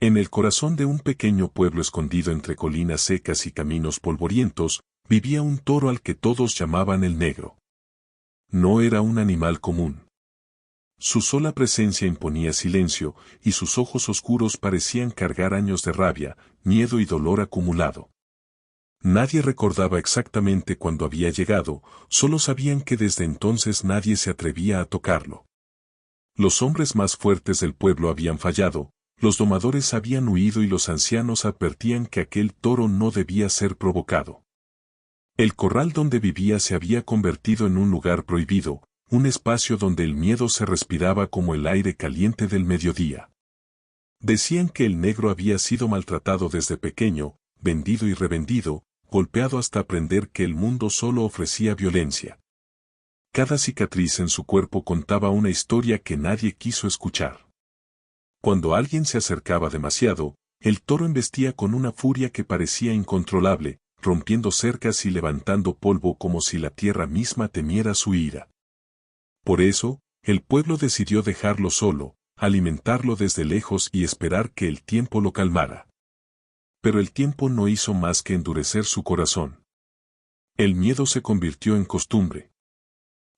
En el corazón de un pequeño pueblo escondido entre colinas secas y caminos polvorientos, vivía un toro al que todos llamaban el Negro. No era un animal común. Su sola presencia imponía silencio, y sus ojos oscuros parecían cargar años de rabia, miedo y dolor acumulado. Nadie recordaba exactamente cuándo había llegado, solo sabían que desde entonces nadie se atrevía a tocarlo. Los hombres más fuertes del pueblo habían fallado, los domadores habían huido y los ancianos advertían que aquel toro no debía ser provocado. El corral donde vivía se había convertido en un lugar prohibido, un espacio donde el miedo se respiraba como el aire caliente del mediodía. Decían que el Negro había sido maltratado desde pequeño, vendido y revendido, golpeado hasta aprender que el mundo solo ofrecía violencia. Cada cicatriz en su cuerpo contaba una historia que nadie quiso escuchar. Cuando alguien se acercaba demasiado, el toro embestía con una furia que parecía incontrolable, rompiendo cercas y levantando polvo como si la tierra misma temiera su ira. Por eso, el pueblo decidió dejarlo solo, alimentarlo desde lejos y esperar que el tiempo lo calmara. Pero el tiempo no hizo más que endurecer su corazón. El miedo se convirtió en costumbre.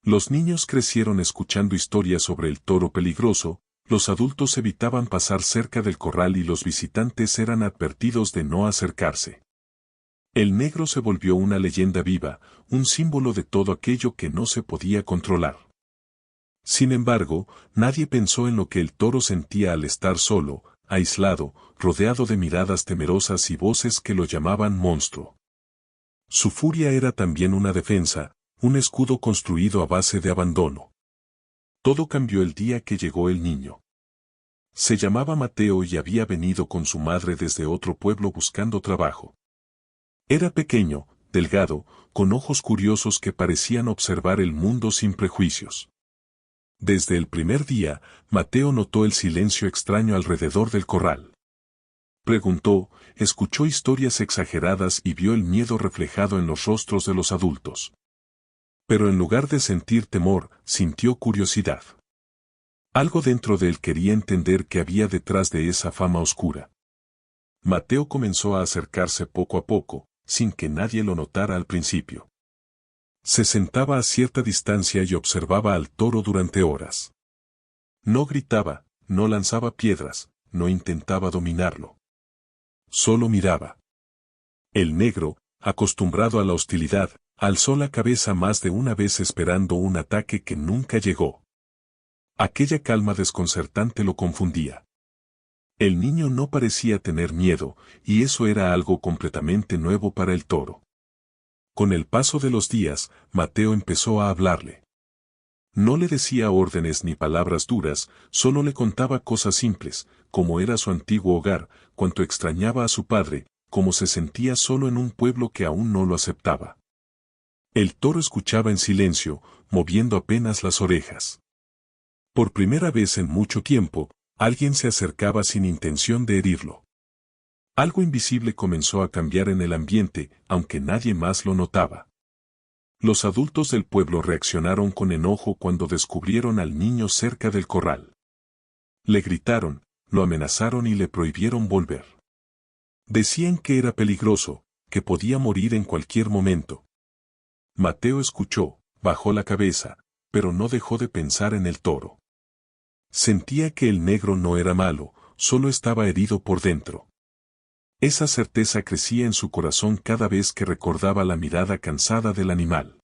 Los niños crecieron escuchando historias sobre el toro peligroso, los adultos evitaban pasar cerca del corral y los visitantes eran advertidos de no acercarse. El Negro se volvió una leyenda viva, un símbolo de todo aquello que no se podía controlar. Sin embargo, nadie pensó en lo que el toro sentía al estar solo, aislado, rodeado de miradas temerosas y voces que lo llamaban monstruo. Su furia era también una defensa, un escudo construido a base de abandono. Todo cambió el día que llegó el niño. Se llamaba Mateo y había venido con su madre desde otro pueblo buscando trabajo. Era pequeño, delgado, con ojos curiosos que parecían observar el mundo sin prejuicios. Desde el primer día, Mateo notó el silencio extraño alrededor del corral. Preguntó, escuchó historias exageradas y vio el miedo reflejado en los rostros de los adultos. Pero en lugar de sentir temor, sintió curiosidad. Algo dentro de él quería entender qué había detrás de esa fama oscura. Mateo comenzó a acercarse poco a poco, sin que nadie lo notara al principio. Se sentaba a cierta distancia y observaba al toro durante horas. No gritaba, no lanzaba piedras, no intentaba dominarlo. Solo miraba. El Negro, acostumbrado a la hostilidad, alzó la cabeza más de una vez esperando un ataque que nunca llegó. Aquella calma desconcertante lo confundía. El niño no parecía tener miedo, y eso era algo completamente nuevo para el toro. Con el paso de los días, Mateo empezó a hablarle. No le decía órdenes ni palabras duras, solo le contaba cosas simples, como era su antiguo hogar, cuánto extrañaba a su padre, cómo se sentía solo en un pueblo que aún no lo aceptaba. El toro escuchaba en silencio, moviendo apenas las orejas. Por primera vez en mucho tiempo, alguien se acercaba sin intención de herirlo. Algo invisible comenzó a cambiar en el ambiente, aunque nadie más lo notaba. Los adultos del pueblo reaccionaron con enojo cuando descubrieron al niño cerca del corral. Le gritaron, lo amenazaron y le prohibieron volver. Decían que era peligroso, que podía morir en cualquier momento. Mateo escuchó, bajó la cabeza, pero no dejó de pensar en el toro. Sentía que el Negro no era malo, solo estaba herido por dentro. Esa certeza crecía en su corazón cada vez que recordaba la mirada cansada del animal.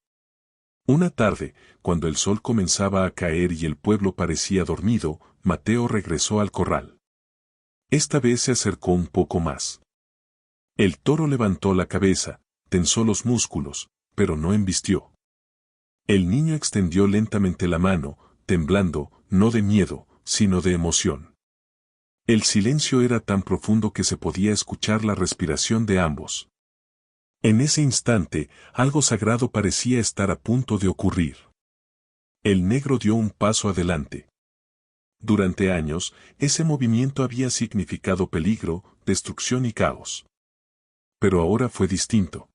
Una tarde, cuando el sol comenzaba a caer y el pueblo parecía dormido, Mateo regresó al corral. Esta vez se acercó un poco más. El toro levantó la cabeza, tensó los músculos, pero no embistió. El niño extendió lentamente la mano, temblando, no de miedo, sino de emoción. El silencio era tan profundo que se podía escuchar la respiración de ambos. En ese instante, algo sagrado parecía estar a punto de ocurrir. El Negro dio un paso adelante. Durante años, ese movimiento había significado peligro, destrucción y caos. Pero ahora fue distinto.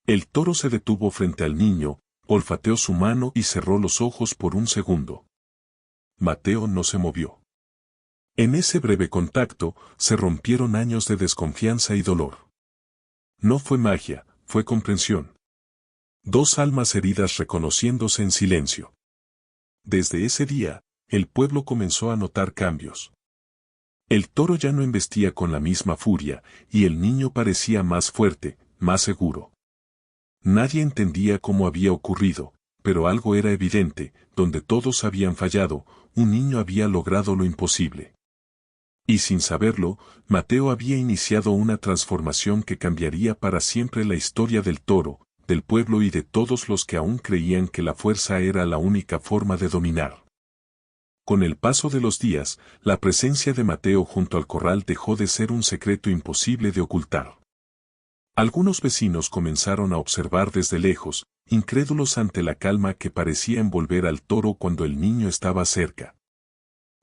El toro se detuvo frente al niño, olfateó su mano y cerró los ojos por un segundo. Mateo no se movió. En ese breve contacto, se rompieron años de desconfianza y dolor. No fue magia, fue comprensión. Dos almas heridas reconociéndose en silencio. Desde ese día, el pueblo comenzó a notar cambios. El toro ya no embestía con la misma furia, y el niño parecía más fuerte, más seguro. Nadie entendía cómo había ocurrido, pero algo era evidente: donde todos habían fallado, un niño había logrado lo imposible. Y sin saberlo, Mateo había iniciado una transformación que cambiaría para siempre la historia del toro, del pueblo y de todos los que aún creían que la fuerza era la única forma de dominar. Con el paso de los días, la presencia de Mateo junto al corral dejó de ser un secreto imposible de ocultar. Algunos vecinos comenzaron a observar desde lejos, incrédulos ante la calma que parecía envolver al toro cuando el niño estaba cerca.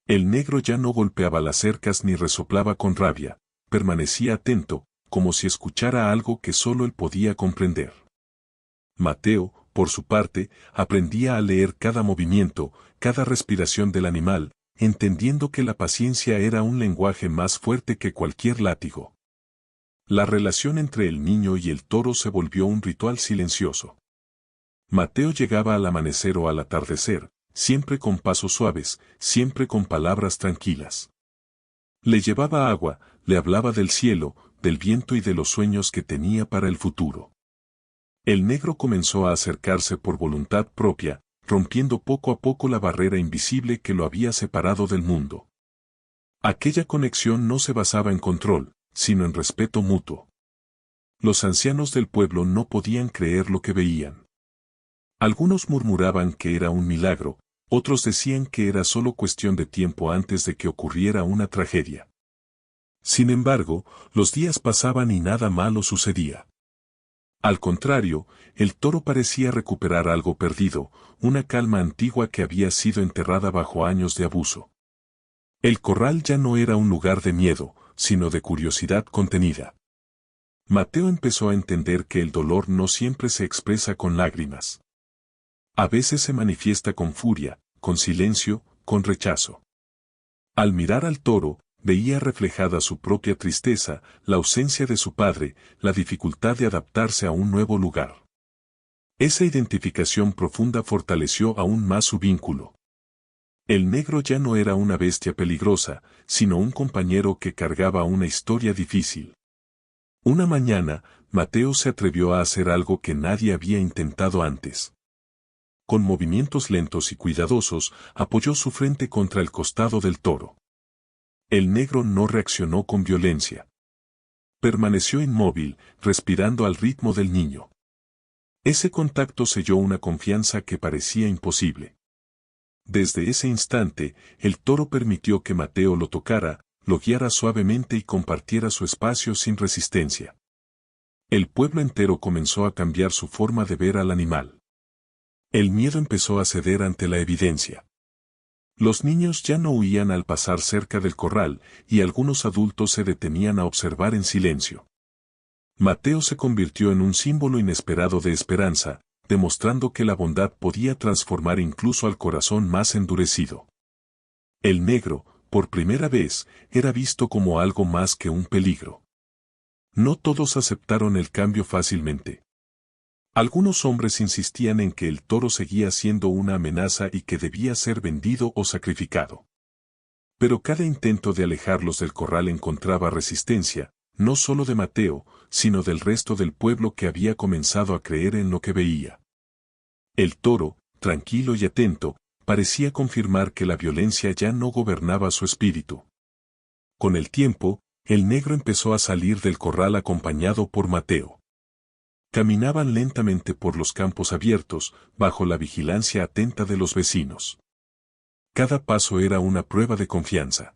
El negro ya no golpeaba las cercas ni resoplaba con rabia, permanecía atento, como si escuchara algo que solo él podía comprender. Mateo, por su parte, aprendía a leer cada movimiento, cada respiración del animal, entendiendo que la paciencia era un lenguaje más fuerte que cualquier látigo. La relación entre el niño y el toro se volvió un ritual silencioso. Mateo llegaba al amanecer o al atardecer, siempre con pasos suaves, siempre con palabras tranquilas. Le llevaba agua, le hablaba del cielo, del viento y de los sueños que tenía para el futuro. El negro comenzó a acercarse por voluntad propia, rompiendo poco a poco la barrera invisible que lo había separado del mundo. Aquella conexión no se basaba en control, sino en respeto mutuo. Los ancianos del pueblo no podían creer lo que veían. Algunos murmuraban que era un milagro, otros decían que era solo cuestión de tiempo antes de que ocurriera una tragedia. Sin embargo, los días pasaban y nada malo sucedía. Al contrario, el toro parecía recuperar algo perdido, una calma antigua que había sido enterrada bajo años de abuso. El corral ya no era un lugar de miedo, sino de curiosidad contenida. Mateo empezó a entender que el dolor no siempre se expresa con lágrimas. A veces se manifiesta con furia, con silencio, con rechazo. Al mirar al toro, veía reflejada su propia tristeza, la ausencia de su padre, la dificultad de adaptarse a un nuevo lugar. Esa identificación profunda fortaleció aún más su vínculo. El negro ya no era una bestia peligrosa, sino un compañero que cargaba una historia difícil. Una mañana, Mateo se atrevió a hacer algo que nadie había intentado antes. Con movimientos lentos y cuidadosos, apoyó su frente contra el costado del toro. El negro no reaccionó con violencia. Permaneció inmóvil, respirando al ritmo del niño. Ese contacto selló una confianza que parecía imposible. Desde ese instante, el toro permitió que Mateo lo tocara, lo guiara suavemente y compartiera su espacio sin resistencia. El pueblo entero comenzó a cambiar su forma de ver al animal. El miedo empezó a ceder ante la evidencia. Los niños ya no huían al pasar cerca del corral, y algunos adultos se detenían a observar en silencio. Mateo se convirtió en un símbolo inesperado de esperanza, demostrando que la bondad podía transformar incluso al corazón más endurecido. El negro, por primera vez, era visto como algo más que un peligro. No todos aceptaron el cambio fácilmente. Algunos hombres insistían en que el toro seguía siendo una amenaza y que debía ser vendido o sacrificado. Pero cada intento de alejarlos del corral encontraba resistencia, no solo de Mateo, sino del resto del pueblo que había comenzado a creer en lo que veía. El toro, tranquilo y atento, parecía confirmar que la violencia ya no gobernaba su espíritu. Con el tiempo, el negro empezó a salir del corral acompañado por Mateo. Caminaban lentamente por los campos abiertos, bajo la vigilancia atenta de los vecinos. Cada paso era una prueba de confianza.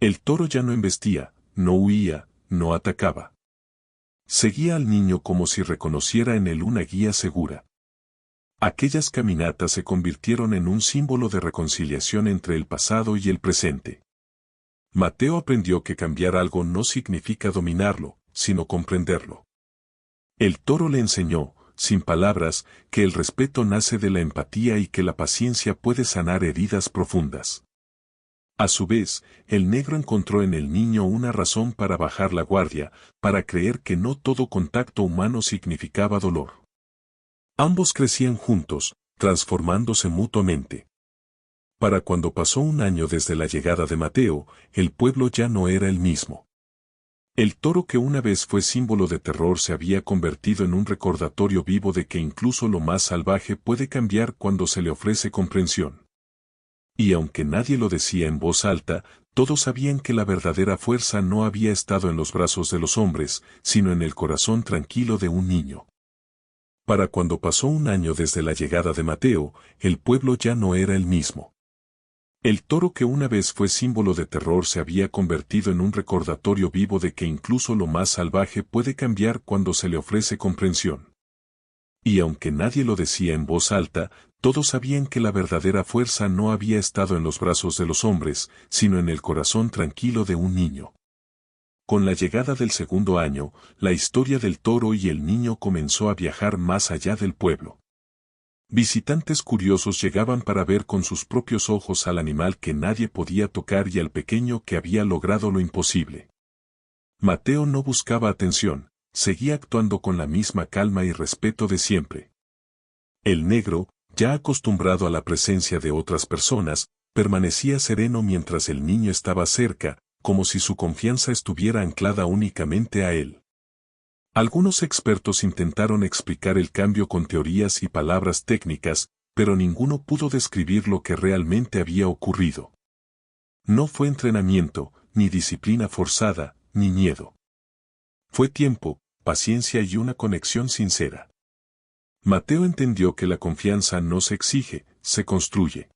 El toro ya no embestía, no huía, no atacaba. Seguía al niño como si reconociera en él una guía segura. Aquellas caminatas se convirtieron en un símbolo de reconciliación entre el pasado y el presente. Mateo aprendió que cambiar algo no significa dominarlo, sino comprenderlo. El toro le enseñó, sin palabras, que el respeto nace de la empatía y que la paciencia puede sanar heridas profundas. A su vez, el negro encontró en el niño una razón para bajar la guardia, para creer que no todo contacto humano significaba dolor. Ambos crecían juntos, transformándose mutuamente. Para cuando pasó un año desde la llegada de Mateo, el pueblo ya no era el mismo. El toro que una vez fue símbolo de terror se había convertido en un recordatorio vivo de que incluso lo más salvaje puede cambiar cuando se le ofrece comprensión. Y aunque nadie lo decía en voz alta, todos sabían que la verdadera fuerza no había estado en los brazos de los hombres, sino en el corazón tranquilo de un niño. Para cuando pasó un año desde la llegada de Mateo, el pueblo ya no era el mismo. El toro que una vez fue símbolo de terror se había convertido en un recordatorio vivo de que incluso lo más salvaje puede cambiar cuando se le ofrece comprensión. Y aunque nadie lo decía en voz alta, todos sabían que la verdadera fuerza no había estado en los brazos de los hombres, sino en el corazón tranquilo de un niño. Con la llegada del segundo año, la historia del toro y el niño comenzó a viajar más allá del pueblo. Visitantes curiosos llegaban para ver con sus propios ojos al animal que nadie podía tocar y al pequeño que había logrado lo imposible. Mateo no buscaba atención, seguía actuando con la misma calma y respeto de siempre. El negro, ya acostumbrado a la presencia de otras personas, permanecía sereno mientras el niño estaba cerca, como si su confianza estuviera anclada únicamente a él. Algunos expertos intentaron explicar el cambio con teorías y palabras técnicas, pero ninguno pudo describir lo que realmente había ocurrido. No fue entrenamiento, ni disciplina forzada, ni miedo. Fue tiempo, paciencia y una conexión sincera. Mateo entendió que la confianza no se exige, se construye.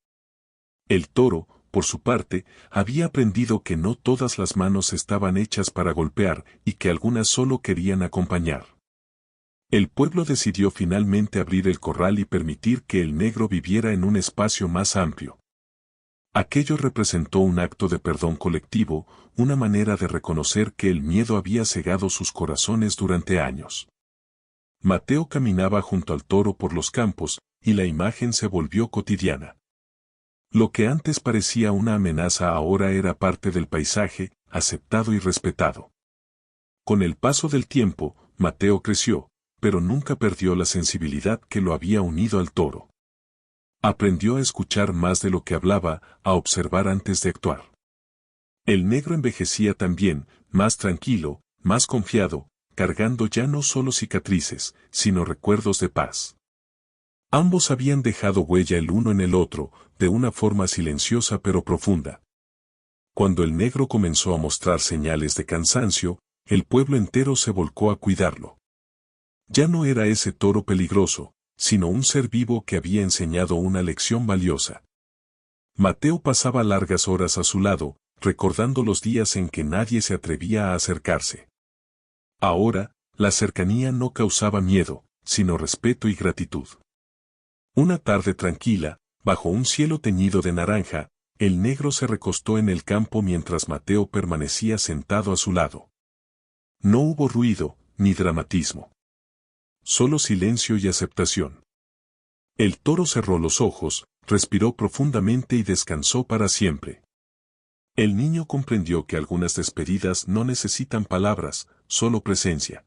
El toro, por su parte, había aprendido que no todas las manos estaban hechas para golpear y que algunas solo querían acompañar. El pueblo decidió finalmente abrir el corral y permitir que el negro viviera en un espacio más amplio. Aquello representó un acto de perdón colectivo, una manera de reconocer que el miedo había cegado sus corazones durante años. Mateo caminaba junto al toro por los campos, y la imagen se volvió cotidiana. Lo que antes parecía una amenaza ahora era parte del paisaje, aceptado y respetado. Con el paso del tiempo, Mateo creció, pero nunca perdió la sensibilidad que lo había unido al toro. Aprendió a escuchar más de lo que hablaba, a observar antes de actuar. El negro envejecía también, más tranquilo, más confiado, cargando ya no solo cicatrices, sino recuerdos de paz. Ambos habían dejado huella el uno en el otro, de una forma silenciosa pero profunda. Cuando el negro comenzó a mostrar señales de cansancio, el pueblo entero se volcó a cuidarlo. Ya no era ese toro peligroso, sino un ser vivo que había enseñado una lección valiosa. Mateo pasaba largas horas a su lado, recordando los días en que nadie se atrevía a acercarse. Ahora, la cercanía no causaba miedo, sino respeto y gratitud. Una tarde tranquila, bajo un cielo teñido de naranja, el negro se recostó en el campo mientras Mateo permanecía sentado a su lado. No hubo ruido, ni dramatismo. Solo silencio y aceptación. El toro cerró los ojos, respiró profundamente y descansó para siempre. El niño comprendió que algunas despedidas no necesitan palabras, solo presencia.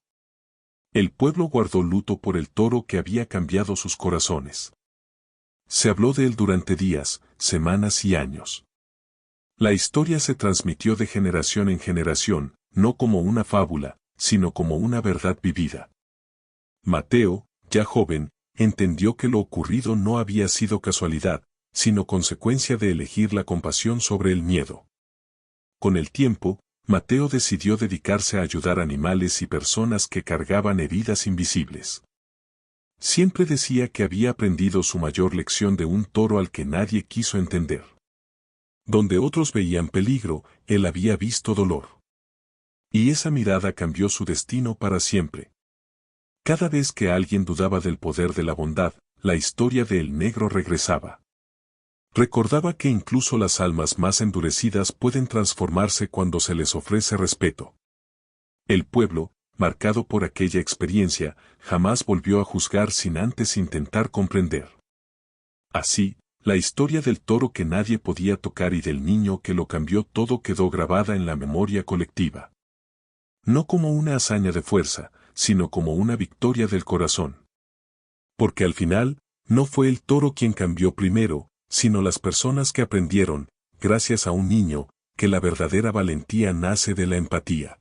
El pueblo guardó luto por el toro que había cambiado sus corazones. Se habló de él durante días, semanas y años. La historia se transmitió de generación en generación, no como una fábula, sino como una verdad vivida. Mateo, ya joven, entendió que lo ocurrido no había sido casualidad, sino consecuencia de elegir la compasión sobre el miedo. Con el tiempo, Mateo decidió dedicarse a ayudar animales y personas que cargaban heridas invisibles. Siempre decía que había aprendido su mayor lección de un toro al que nadie quiso entender. Donde otros veían peligro, él había visto dolor. Y esa mirada cambió su destino para siempre. Cada vez que alguien dudaba del poder de la bondad, la historia de El Negro regresaba. Recordaba que incluso las almas más endurecidas pueden transformarse cuando se les ofrece respeto. El pueblo, marcado por aquella experiencia, jamás volvió a juzgar sin antes intentar comprender. Así, La historia del toro que nadie podía tocar y del niño que lo cambió todo quedó grabada en la memoria colectiva. No como una hazaña de fuerza, sino como una victoria del corazón. Porque al final, no fue el toro quien cambió primero, sino las personas que aprendieron, gracias a un niño, que la verdadera valentía nace de la empatía.